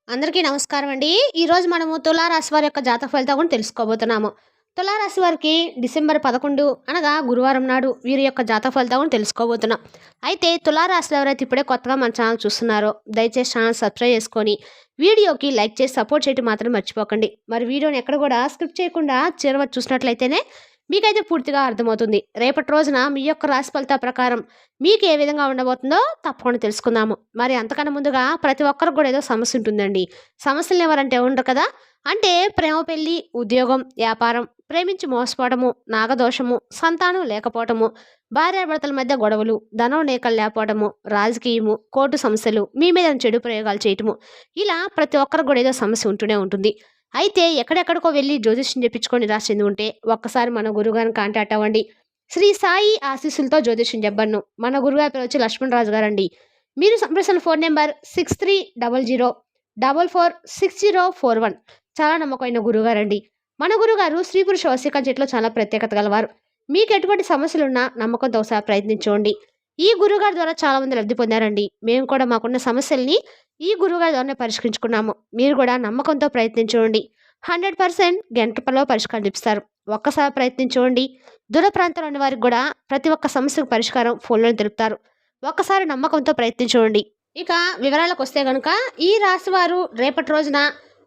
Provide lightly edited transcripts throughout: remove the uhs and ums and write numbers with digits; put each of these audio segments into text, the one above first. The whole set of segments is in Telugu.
అందరికీ నమస్కారం అండి. ఈరోజు మనము తులారాశి వారి యొక్క జాతక ఫలితాలు కూడా తెలుసుకోబోతున్నాము. తులారాశి వారికి డిసెంబర్ 11 అనగా గురువారం నాడు వీరి యొక్క జాతక ఫలితాలు కూడా తెలుసుకోబోతున్నాం. అయితే తులారాశిలో ఎవరైతే ఇప్పుడే కొత్తగా మన ఛానల్ చూస్తున్నారో దయచేసి ఛానల్ సబ్స్క్రైబ్ చేసుకొని వీడియోకి లైక్ చేసి సపోర్ట్ చేయడం మాత్రం మర్చిపోకండి. మరి వీడియోని ఎక్కడ కూడా స్కిప్ చేయకుండా చివరి వరకు చూసినట్లయితేనే మీకైతే పూర్తిగా అర్థమవుతుంది. రేపటి రోజున మీ యొక్క రాశి ఫలితాల ప్రకారం మీకు ఏ విధంగా ఉండబోతుందో తప్పకుండా తెలుసుకుందాము. మరి అంతకన్నా ముందుగా ప్రతి ఒక్కరికి కూడా ఏదో సమస్య ఉంటుందండి. సమస్యలు ఎవరంటే ఉండరు కదా. అంటే ప్రేమ, పెళ్లి, ఉద్యోగం, వ్యాపారం, ప్రేమించి మోసపోవడము, నాగదోషము, సంతానం లేకపోవటము, భార్యాభర్తల మధ్య గొడవలు, ధనం నేకలు లేకపోవడము, రాజకీయము, కోర్టు సమస్యలు, మీ మీద చెడు ప్రయోగాలు చేయటము, ఇలా ప్రతి ఒక్కరికి కూడా ఏదో సమస్య ఉంటూనే ఉంటుంది. అయితే ఎక్కడెక్కడికో వెళ్ళి జ్యోతిష్యం చెప్పించుకొని నిరాశ చెంది ఉంటే ఒక్కసారి మన గురుగారిని కాంటాక్ట్ అవ్వండి. శ్రీ సాయి ఆశీస్సులతో జ్యోతిష్యం చెప్పను. మన గురుగారి పేరు వచ్చి లక్ష్మణరాజు గారండి. మీరు సంప్రదించిన ఫోన్ నెంబర్ 6300446041. చాలా నమ్మకమైన గురుగారండి. మన గురుగారు స్త్రీ పురుష వశీకరణ చెట్లో చాలా ప్రత్యేకత గలవారు. మీకు ఎటువంటి సమస్యలున్నా నమ్మకంతో ఒకసారి ప్రయత్నించండి. ఈ గురుగారి ద్వారా చాలా మంది లబ్ధి పొందారండి. మేము కూడా మాకున్న సమస్యల్ని ఈ గురుగారి ద్వారానే పరిష్కరించుకున్నాము. మీరు కూడా నమ్మకంతో ప్రయత్నించండి. 100% గంటలో పరిష్కారం చూపిస్తారు. ఒక్కసారి ప్రయత్నించండి. దూర ప్రాంతంలో ఉన్న వారికి కూడా ప్రతి ఒక్క సమస్యకు పరిష్కారం ఫోన్లో తెలుపుతారు. ఒక్కసారి నమ్మకంతో ప్రయత్నించండి. ఇక వివరాలకు వస్తే గనుక ఈ రాశి వారు రేపటి రోజున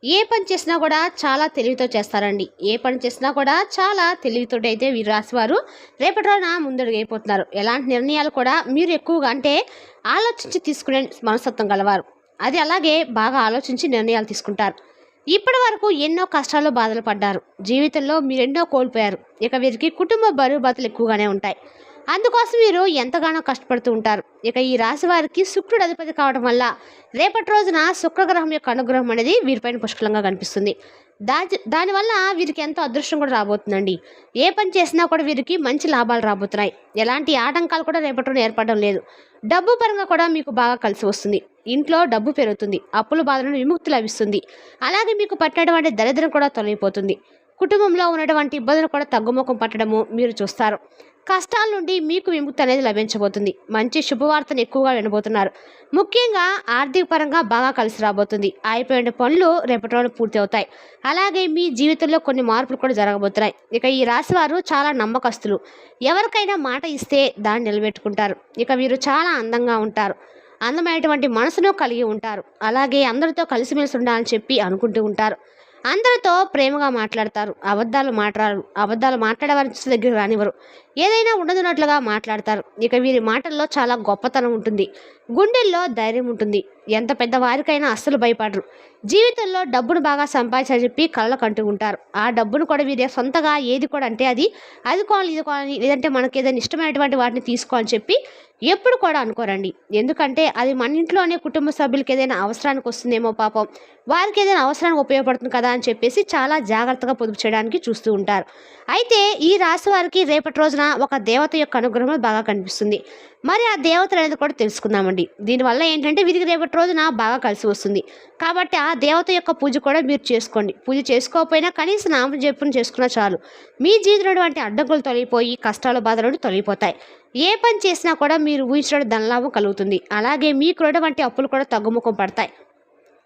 ఏ పని చేసినా కూడా చాలా తెలివితో చేస్తారండి. ఏ పని చేసినా కూడా చాలా తెలివితో అయితే వీరు రాశివారు రేపటి రోజున ముందడుగు అయిపోతున్నారు. ఎలాంటి నిర్ణయాలు కూడా మీరు ఎక్కువగా అంటే ఆలోచించి తీసుకునే మనస్తత్వం గలవారు. అది అలాగే బాగా ఆలోచించి నిర్ణయాలు తీసుకుంటారు. ఇప్పటి వరకు ఎన్నో కష్టాలు బాధలు పడ్డారు. జీవితంలో మీరు ఎన్నో కోల్పోయారు. ఇక వీరికి కుటుంబ బరువు బాధలు ఎక్కువగానే ఉంటాయి. అందుకోసం మీరు ఎంతగానో కష్టపడుతూ ఉంటారు. ఇక ఈ రాశి వారికి శుక్రుడు అధిపతి కావడం వల్ల రేపటి రోజున శుక్రగ్రహం యొక్క అనుగ్రహం అనేది వీరిపైన పుష్కలంగా కనిపిస్తుంది. దానివల్ల వీరికి ఎంతో అదృష్టం కూడా రాబోతుందండి. ఏ పని చేసినా కూడా వీరికి మంచి లాభాలు రాబోతున్నాయి. ఎలాంటి ఆటంకాలు కూడా రేపటి రోజున ఏర్పడడం లేదు. డబ్బు పరంగా కూడా మీకు బాగా కలిసి వస్తుంది. ఇంట్లో డబ్బు పెరుగుతుంది. అప్పుల బాధ నుండి విముక్తి లభిస్తుంది. అలాగే మీకు పట్టినటువంటి దరిద్రం కూడా తొలగిపోతుంది. కుటుంబంలో ఉన్నటువంటి ఇబ్బందులు కూడా తగ్గుముఖం పట్టడము మీరు చూస్తారు. కష్టాల నుండి మీకు విముక్తి అనేది లభించబోతుంది. మంచి శుభవార్తను ఎక్కువగా వినబోతున్నారు. ముఖ్యంగా ఆర్థిక పరంగా బాగా కలిసి రాబోతుంది. అయిపోయిన పనులు రేపటి రోజున పూర్తి అవుతాయి. అలాగే మీ జీవితంలో కొన్ని మార్పులు కూడా జరగబోతున్నాయి. ఇక ఈ రాశి వారు చాలా నమ్మకస్తులు. ఎవరికైనా మాట ఇస్తే దాన్ని నిలబెట్టుకుంటారు. ఇక వీరు చాలా అందంగా ఉంటారు. అందమైనటువంటి మనసును కలిగి ఉంటారు. అలాగే అందరితో కలిసిమెలిసి ఉండాలని చెప్పి అనుకుంటూ ఉంటారు. అందరితో ప్రేమగా మాట్లాడతారు. అబద్ధాలు మాట్లాడేవారి దగ్గర రానివ్వరు. ఏదైనా ఉండదున్నట్లుగా మాట్లాడతారు. ఇక వీరి మాటల్లో చాలా గొప్పతనం ఉంటుంది. గుండెల్లో ధైర్యం ఉంటుంది. ఎంత పెద్దవారికైనా అస్సలు భయపడరు. జీవితంలో డబ్బును బాగా సంపాదించాలని చెప్పి కళ్ళకు అంటూ ఉంటారు. ఆ డబ్బును కూడా వీరి సొంతగా ఏది కూడా అంటే అది కొనాలి, ఇది కొనాలి, లేదంటే మనకి ఏదైనా ఇష్టమైనటువంటి వాటిని తీసుకోవాలని చెప్పి ఎప్పుడు కూడా అనుకోరండి. ఎందుకంటే అది మన ఇంట్లోనే కుటుంబ సభ్యులకి ఏదైనా అవసరానికి వస్తుందేమో, పాపం వారికి ఏదైనా అవసరానికి ఉపయోగపడుతుంది కదా అని చెప్పేసి చాలా జాగ్రత్తగా పొదుపు చేయడానికి చూస్తూ ఉంటారు. అయితే ఈ రాశి వారికి రేపటి రోజున ఒక దేవత యొక్క అనుగ్రహం బాగా కనిపిస్తుంది. మరి ఆ దేవత అనేది కూడా తెలుసుకుందామండి. దీనివల్ల ఏంటంటే వీరికి రేపటి రోజున బాగా కలిసి వస్తుంది. కాబట్టి ఆ దేవత యొక్క పూజ కూడా మీరు చేసుకోండి. పూజ చేసుకోకపోయినా కనీసం నామ జపం చేసుకున్నా చాలు. మీ జీవితంలో అడ్డంకులు తొలగిపోయి కష్టాలు బాధలు తొలగిపోతాయి. ఏ పని చేసినా కూడా మీరు ఊహించిన ధనలాభం కలుగుతుంది. అలాగే మీకున్నటువంటి అప్పులు కూడా తగ్గుముఖం పడతాయి.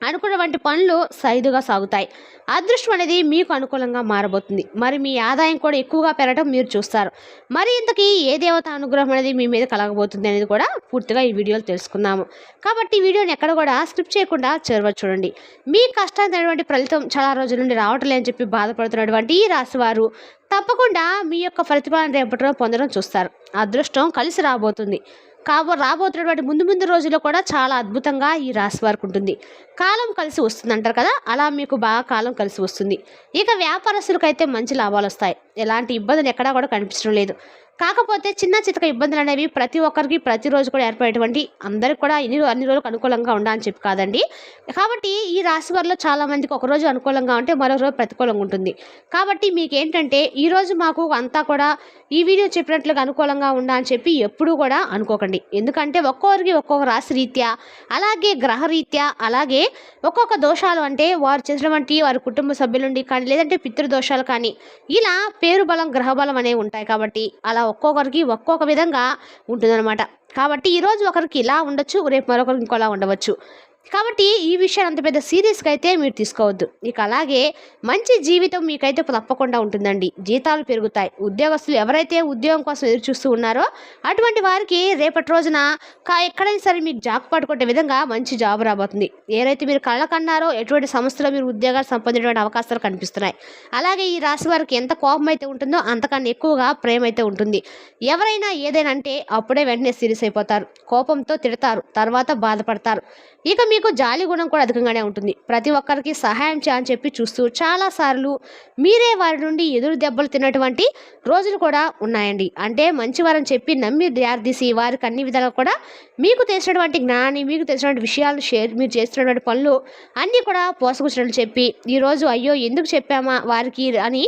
అనుకున్నటువంటి పనులు సైదుగా సాగుతాయి. అదృష్టం అనేది మీకు అనుకూలంగా మారబోతుంది. మరి మీ ఆదాయం కూడా ఎక్కువగా పెరగడం మీరు చూస్తారు. మరి ఇంతకీ ఏ దేవత అనుగ్రహం అనేది మీ మీద కలగబోతుంది అనేది కూడా పూర్తిగా ఈ వీడియోలో తెలుసుకుందాము. కాబట్టి ఈ వీడియోని ఎక్కడ కూడా స్కిప్ చేయకుండా చివరి చూడండి. మీ కష్టానికి ఫలితం చాలా రోజుల నుండి రావటం లేదని చెప్పి బాధపడుతున్నటువంటి ఈ రాశివారు తప్పకుండా మీ యొక్క ప్రతిఫలం రేపటిలో పొందడం చూస్తారు. అదృష్టం కలిసి రాబోతుంది. రాబోతున్నటువంటి ముందు రోజుల్లో కూడా చాలా అద్భుతంగా ఈ రాశి వారికి ఉంటుంది. కాలం కలిసి వస్తుంది అంటారు కదా, అలా మీకు బాగా కాలం కలిసి వస్తుంది. ఇక వ్యాపారస్తులకైతే మంచి లాభాలు వస్తాయి. ఎలాంటి ఇబ్బందులు ఎక్కడా కూడా కనిపించడం లేదు. కాకపోతే చిన్న చితక ఇబ్బందులు అనేవి ప్రతి ఒక్కరికి ప్రతిరోజు కూడా ఏర్పడేటువంటి అందరికి కూడా అన్ని రోజులకు అనుకూలంగా ఉండాలని చెప్పి కాదండి. కాబట్టి ఈ రాశి వారిలో చాలా మందికి ఒకరోజు అనుకూలంగా ఉంటే మరో రోజు ప్రతికూలంగా ఉంటుంది. కాబట్టి మీకు ఏంటంటే ఈరోజు మాకు అంతా కూడా ఈ వీడియో చెప్పినట్లుగా అనుకూలంగా ఉండా అని చెప్పి ఎప్పుడూ కూడా అనుకోకండి. ఎందుకంటే ఒక్కొక్కరికి ఒక్కొక్క రాశి రీత్యా, అలాగే గ్రహరీత్యా, అలాగే ఒక్కొక్క దోషాలు అంటే వారు చేసినటువంటి వారి కుటుంబ సభ్యుల నుండి కానీ, లేదంటే పితృదోషాలు కానీ, ఇలా పేరు బలం గ్రహ బలం అనేవి ఉంటాయి. కాబట్టి అలా ఒక్కొక్కరికి ఒక్కొక్క విధంగా ఉంటుందన్నమాట. కాబట్టి ఈరోజు ఒకరికి ఇలా ఉండొచ్చు, రేపు మరొకరికి ఇంకోలా ఉండవచ్చు. కాబట్టి ఈ విషయాన్ని అంత పెద్ద సీరియస్‌గా అయితే మీరు తీసుకోవద్దు. ఇక అలాగే మంచి జీవితం మీకైతే తప్పకుండా ఉంటుందండి. జీతాలు పెరుగుతాయి. ఉద్యోగస్తులు ఎవరైతే ఉద్యోగం కోసం ఎదురు చూస్తూ ఉన్నారో అటువంటి వారికి రేపటి రోజున ఎక్కడైనా సరే మీకు జాక్‌పాట్ కొట్టే విధంగా మంచి జాబ్ రాబోతుంది. ఏదైతే మీరు కళ్ళకన్నారో ఎటువంటి సంస్థలో మీరు ఉద్యోగాలు సంపాదించేటువంటి అవకాశాలు కనిపిస్తున్నాయి. అలాగే ఈ రాశి వారికి ఎంత కోపం అయితే ఉంటుందో అంతకన్నా ఎక్కువగా ప్రేమ అయితే ఉంటుంది. ఎవరైనా ఏదైనా అంటే అప్పుడే వెంటనే సీరియస్ అయిపోతారు. కోపంతో తిడతారు. తర్వాత బాధపడతారు. ఇక మీకు జాలి గుణం కూడా అధికంగానే ఉంటుంది. ప్రతి ఒక్కరికి సహాయం చేయాలని చెప్పి చూస్తూ చాలా సార్లు మీరే వారి నుండి ఎదురు దెబ్బలు తిన్నటువంటి రోజులు కూడా ఉన్నాయండి. అంటే మంచివారని చెప్పి నమ్మి దారితీసి వారికి అన్ని విధాలుగా కూడా మీకు తెలిసినటువంటి జ్ఞానాన్ని, మీకు తెలిసినటువంటి విషయాలను మీరు చేస్తున్నటువంటి పనులు అన్నీ కూడా పోసగుచ్చినట్లు చెప్పి ఈరోజు అయ్యో ఎందుకు చెప్పామా వారికి అని,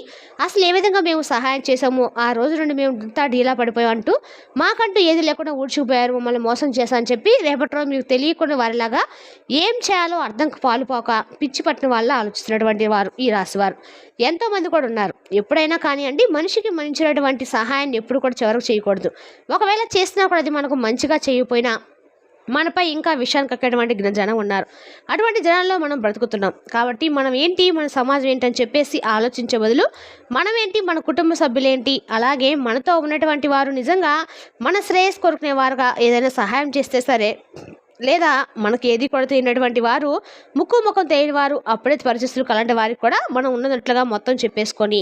అసలు ఏ విధంగా మేము సహాయం చేసాము, ఆ రోజు నుండి మేము ఇంత డీలా పడిపోయాం అంటూ మాకంటూ ఏది లేకుండా ఊడ్చుకుపోయారు, మమ్మల్ని మోసం చేశారని చెప్పి రేపటి రోజు మీకు తెలియకుండా వారిలాగా ఏం చేయాలో అర్థం పాలుపోక పిచ్చి పట్టిన వాళ్ళ ఆలోచిస్తున్నటువంటి వారు ఈ రాశివారు ఎంతోమంది కూడా ఉన్నారు. ఎప్పుడైనా కానివ్వండి, మనిషికి మంచినటువంటి సహాయాన్ని ఎప్పుడు కూడా చివరకు చేయకూడదు. ఒకవేళ చేసినా కూడా అది మనకు మంచిగా చేయకపోయినా మనపై ఇంకా విషయాన్ని కక్కేటువంటి జనం ఉన్నారు. అటువంటి జనాల్లో మనం బ్రతుకుతున్నాం. కాబట్టి మనం ఏంటి, మన సమాజం ఏంటని చెప్పేసి ఆలోచించే బదులు మనం ఏంటి, మన కుటుంబ సభ్యులేంటి, అలాగే మనతో ఉన్నటువంటి వారు నిజంగా మన శ్రేయస్ కోరుకునేవారుగా ఏదైనా సహాయం చేస్తే సరే, లేదా మనకి ఏది కూడా తెలియనటువంటి వారు, ముఖం తెలియని వారు, అప్పుడే పరిస్థితులు అలాంటి వారికి కూడా మనం ఉన్నట్లుగా మొత్తం చెప్పేసుకొని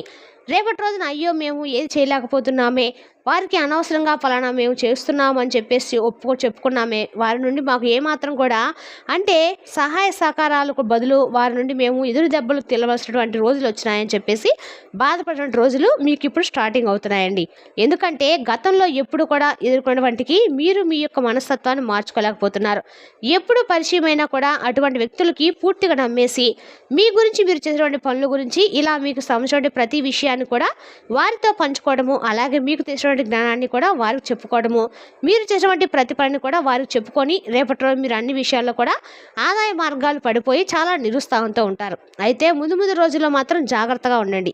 రేపటి రోజున అయ్యో మేము ఏది చేయలేకపోతున్నామే, వారికి అనవసరంగా ఫలానా మేము చేస్తున్నాము అని చెప్పేసి చెప్పుకున్నామే, వారి నుండి మాకు ఏమాత్రం కూడా అంటే సహాయ సహకారాలకు బదులు వారి నుండి మేము ఎదురు దెబ్బలు తినవలసినటువంటి రోజులు వచ్చినాయని చెప్పేసి బాధపడిన రోజులు మీకు ఇప్పుడు స్టార్టింగ్ అవుతున్నాయండి. ఎందుకంటే గతంలో ఎప్పుడు కూడా ఎదుర్కొన్నటువంటికి మీరు మీ యొక్క మనస్తత్వాన్ని మార్చుకోలేకపోతున్నారు. ఎప్పుడు పరిచయమైనా కూడా అటువంటి వ్యక్తులకి పూర్తిగా నమ్మేసి మీ గురించి, మీరు చేసినటువంటి పనుల గురించి, ఇలా మీకు సంబంధించిన ప్రతి విషయాన్ని కూడా వారితో పంచుకోవడము, అలాగే మీకు తెలిసిన జ్ఞానాన్ని కూడా వారికి చెప్పుకోవడము, మీరు చేసినటువంటి ప్రతి పనిని కూడా వారికి చెప్పుకొని రేపటి రోజు మీరు అన్ని విషయాల్లో కూడా ఆదాయ మార్గాలు పడిపోయి చాలా నిరుత్సాహంతో ఉంటారు. అయితే ముందు రోజుల్లో మాత్రం జాగ్రత్తగా ఉండండి.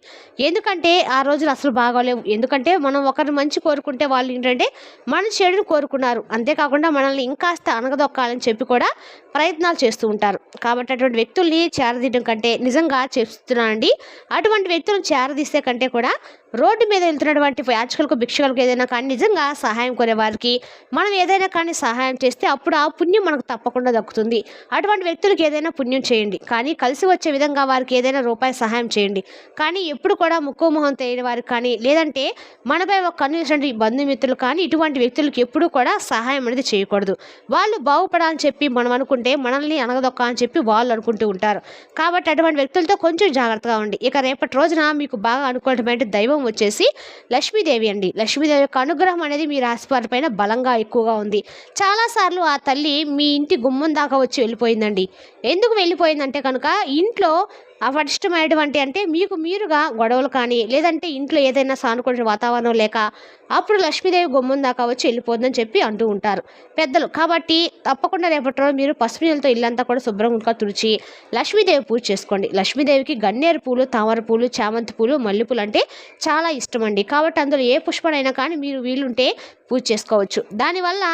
ఎందుకంటే ఆ రోజులు అసలు బాగోలేవు. ఎందుకంటే మనం ఒకరిని మంచి కోరుకుంటే వాళ్ళు ఏంటంటే మన చెడుని కోరుకున్నారు, అంతేకాకుండా మనల్ని ఇంకాస్త అనగదొక్కాలని చెప్పి కూడా ప్రయత్నాలు చేస్తూ ఉంటారు. కాబట్టి అటువంటి వ్యక్తుల్ని చేరదీయడం కంటే, నిజంగా చెప్తున్నానండి, అటువంటి వ్యక్తులను చేరదీస్తే కంటే కూడా రోడ్డు మీద వెళ్తున్నటువంటి యాచకులకు, భిక్షకులకు ఏదైనా కానీ నిజంగా సహాయం కోరే వారికి మనం ఏదైనా కానీ సహాయం చేస్తే అప్పుడు ఆ పుణ్యం మనకు తప్పకుండా దక్కుతుంది. అటువంటి వ్యక్తులకు ఏదైనా పుణ్యం చేయండి, కానీ కలిసి వచ్చే విధంగా వారికి ఏదైనా రూపాయి సహాయం చేయండి. కానీ ఎప్పుడు కూడా మొహం తెలియని వారికి కానీ, లేదంటే మనపై ఒక కన్ను బంధుమిత్రులు కానీ ఇటువంటి వ్యక్తులకు ఎప్పుడూ కూడా సహాయం అనేది చేయకూడదు. వాళ్ళు బాగుపడాలని చెప్పి మనం అనుకుంటే మనల్ని అనగదొక్క అని చెప్పి వాళ్ళు అనుకుంటూ ఉంటారు. కాబట్టి అటువంటి వ్యక్తులతో కొంచెం జాగ్రత్తగా ఉండి. ఇక రేపటి రోజున మీకు బాగా అనుకున్నటువంటి దైవం వచ్చేసి లక్ష్మీదేవి అండి. లక్ష్మీదేవి యొక్క అనుగ్రహం అనేది మీ రాశి వారి పైన బలంగా ఎక్కువగా ఉంది. చాలాసార్లు ఆ తల్లి మీ ఇంటి గుమ్మం దాకా వచ్చి వెళ్ళిపోయిందండి. ఎందుకు వెళ్ళిపోయిందంటే కనుక ఇంట్లో పటిష్టమైనటువంటి అంటే మీకు మీరుగా గొడవలు కానీ, లేదంటే ఇంట్లో ఏదైనా సానుకూల వాతావరణం లేక అప్పుడు లక్ష్మీదేవి గుమ్మం దాకా వచ్చి వెళ్ళిపోతుందని చెప్పి అంటూ ఉంటారు పెద్దలు. కాబట్టి తప్పకుండా రేపటి రోజు మీరు పసుపు నీళ్ళతో ఇల్లంతా కూడా శుభ్రంగా తుడిచి లక్ష్మీదేవి పూజ చేసుకోండి. లక్ష్మీదేవికి గన్నేరు పూలు, తామర పూలు, చామంతి పూలు, మల్లెపూలు అంటే చాలా ఇష్టం అండి. కాబట్టి అందులో ఏ పుష్పనైనా కానీ మీరు వీలుంటే పూజ చేసుకోవచ్చు. దానివల్ల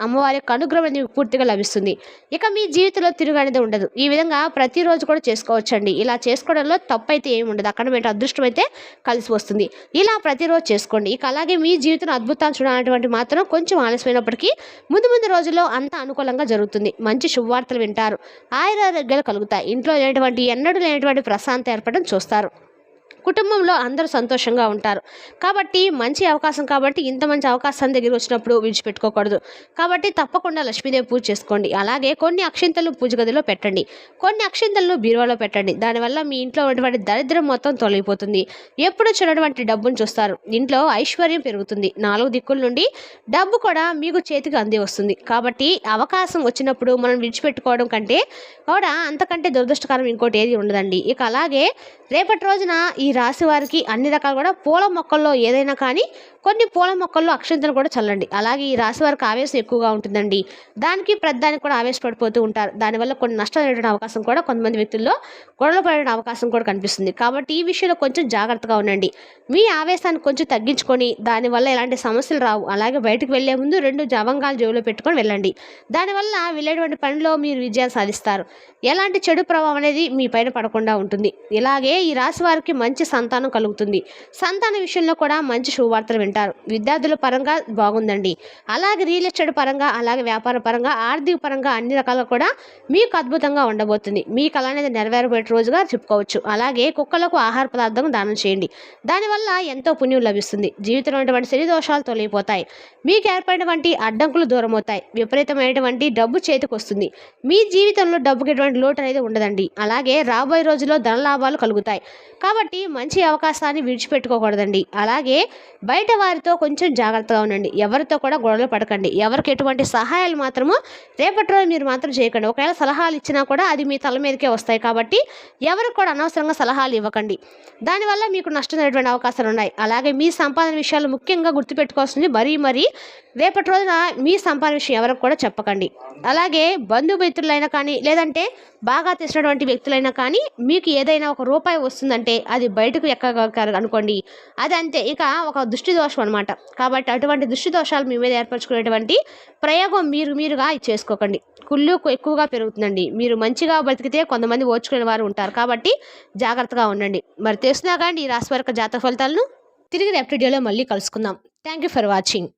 అమ్మవారి యొక్క అనుగ్రహం అనేది పూర్తిగా లభిస్తుంది. ఇక మీ జీవితంలో తిరుగనేది ఉండదు. ఈ విధంగా ప్రతిరోజు కూడా చేసుకోవచ్చండి. ఇలా చేసుకోవడంలో తప్పు అయితే ఏమి ఉండదు. అక్కడ మీకు అదృష్టం అయితే కలిసి వస్తుంది. ఇలా ప్రతిరోజు చేసుకోండి. ఇక అలాగే మీ జీవితంలో అద్భుతాలు చూడాలనేటువంటి మాత్రం కొంచెం ఆలస్యమైనప్పటికీ ముందు రోజుల్లో అంతా అనుకూలంగా జరుగుతుంది. మంచి శుభవార్తలు వింటారు. ఆయురారోగ్యాలు కలుగుతాయి. ఇంట్లో ఎన్నడూ లేనటువంటి ప్రశాంతత ఏర్పడడం చూస్తారు. కుటుంబంలో అందరూ సంతోషంగా ఉంటారు. కాబట్టి మంచి అవకాశం, కాబట్టి ఇంత మంచి అవకాశం దగ్గర వచ్చినప్పుడు విడిచిపెట్టుకోకూడదు. కాబట్టి తప్పకుండా లక్ష్మీదేవి పూజ చేసుకోండి. అలాగే కొన్ని అక్షింతలు పూజ గదిలో పెట్టండి, కొన్ని అక్షింతలను బీరువాలో పెట్టండి. దానివల్ల మీ ఇంట్లో ఉన్నటువంటి దరిద్రం మొత్తం తొలగిపోతుంది. ఎప్పుడు చూడటువంటి డబ్బును చూస్తారు. ఇంట్లో ఐశ్వర్యం పెరుగుతుంది. 4 దిక్కుల నుండి డబ్బు కూడా మీకు చేతికి అంది వస్తుంది. కాబట్టి అవకాశం వచ్చినప్పుడు మనం విడిచిపెట్టుకోవడం కంటే కూడా అంతకంటే దురదృష్టకరం ఇంకోటి ఏది ఉండదండి. ఇక అలాగే రేపటి రోజున ఈ రాశి వారికి అన్ని రకాలు కూడా పూల మొక్కల్లో ఏదైనా కానీ కొన్ని పూల మొక్కల్లో అక్షంతలు కూడా చల్లండి. అలాగే ఈ రాశి వారికి ఆవేశం ఎక్కువగా ఉంటుందండి. దానికి ప్రతిదానికి కూడా ఆవేశపడిపోతూ ఉంటారు. దానివల్ల కొన్ని నష్టాలు జరిగే అవకాశం కూడా కొంతమంది వ్యక్తుల్లో గొడవలు పడే అవకాశం కూడా కనిపిస్తుంది. కాబట్టి ఈ విషయంలో కొంచెం జాగ్రత్తగా ఉండండి. మీ ఆవేశాన్ని కొంచెం తగ్గించుకొని దానివల్ల ఎలాంటి సమస్యలు రావు. అలాగే బయటకు వెళ్లే ముందు 2 జవంగాలు జేబులో పెట్టుకొని వెళ్ళండి. దానివల్ల వెళ్ళేటువంటి పనిలో మీరు విజయాలు సాధిస్తారు. ఎలాంటి చెడు ప్రభావం అనేది మీ పైన పడకుండా ఉంటుంది. ఇలాగే ఈ రాశి వారికి మంచి సంతానం కలుగుతుంది. సంతాన విషయంలో కూడా మంచి శుభవార్తలు వింటారు. విద్యార్థుల పరంగా బాగుందండి. అలాగే రియల్ ఎస్టేట్ పరంగా, అలాగే వ్యాపార పరంగా, ఆర్థిక పరంగా అన్ని రకాలుగా కూడా మీకు అద్భుతంగా ఉండబోతుంది. మీ కళ అనేది నెరవేరబోయే రోజుగా చెప్పుకోవచ్చు. అలాగే కుక్కలకు ఆహార పదార్థం దానం చేయండి. దానివల్ల ఎంతో పుణ్యం లభిస్తుంది. జీవితంలో ఉన్నటువంటి శని దోషాలు తొలగిపోతాయి. మీకు ఏర్పడినటువంటి అడ్డంకులు దూరం అవుతాయి. విపరీతమైనటువంటి డబ్బు చేతికి వస్తుంది. మీ జీవితంలో డబ్బుకి ఎటువంటి లోటు అనేది ఉండదండి. అలాగే రాబోయే రోజుల్లో ధన లాభాలు కలుగుతాయి. కాబట్టి మంచి అవకాశాన్ని విడిచిపెట్టుకోకూడదండి. అలాగే బయట వారితో కొంచెం జాగ్రత్తగా ఉండండి. ఎవరితో కూడా గొడవలు పడకండి. ఎవరికి ఎటువంటి సహాయాలు మాత్రము రేపటి రోజు మీరు మాత్రం చేయకండి. ఒకవేళ సలహాలు ఇచ్చినా కూడా అది మీ తల మీదకే వస్తాయి. కాబట్టి ఎవరికి కూడా అనవసరంగా సలహాలు ఇవ్వకండి. దానివల్ల మీకు నష్టం జరిగేటువంటి అవకాశాలు ఉన్నాయి. అలాగే మీ సంపాదన విషయాలు ముఖ్యంగా గుర్తుపెట్టుకోవాల్సింది మరీ రేపటి రోజున మీ సంపాదన విషయం ఎవరికి కూడా చెప్పకండి. అలాగే బంధుమిత్రులైనా కానీ లేదంటే బాగా తెలిసినటువంటి వ్యక్తులైనా కానీ మీకు ఏదైనా ఒక రూపాయి వస్తుందంటే అది బయటకు ఎక్కగలరు అనుకోండి. అది అంతే, ఇక ఒక దృష్టి దోషం అనమాట. కాబట్టి అటువంటి దృష్టి దోషాలు మీ మీద ఏర్పరచుకునేటువంటి ప్రయోగం మీరుగా చేసుకోకండి. కుళ్ళు ఎక్కువగా పెరుగుతుందండి. మీరు మంచిగా బ్రతికితే కొంతమంది ఓర్చుకునే వారు ఉంటారు. కాబట్టి జాగ్రత్తగా ఉండండి. మరి తెలుసునా కానీ ఈ రాశి వారి జాతక ఫలితాలను తిరిగి రేపటి వీడియోలో మళ్ళీ కలుసుకుందాం. Thank you for watching.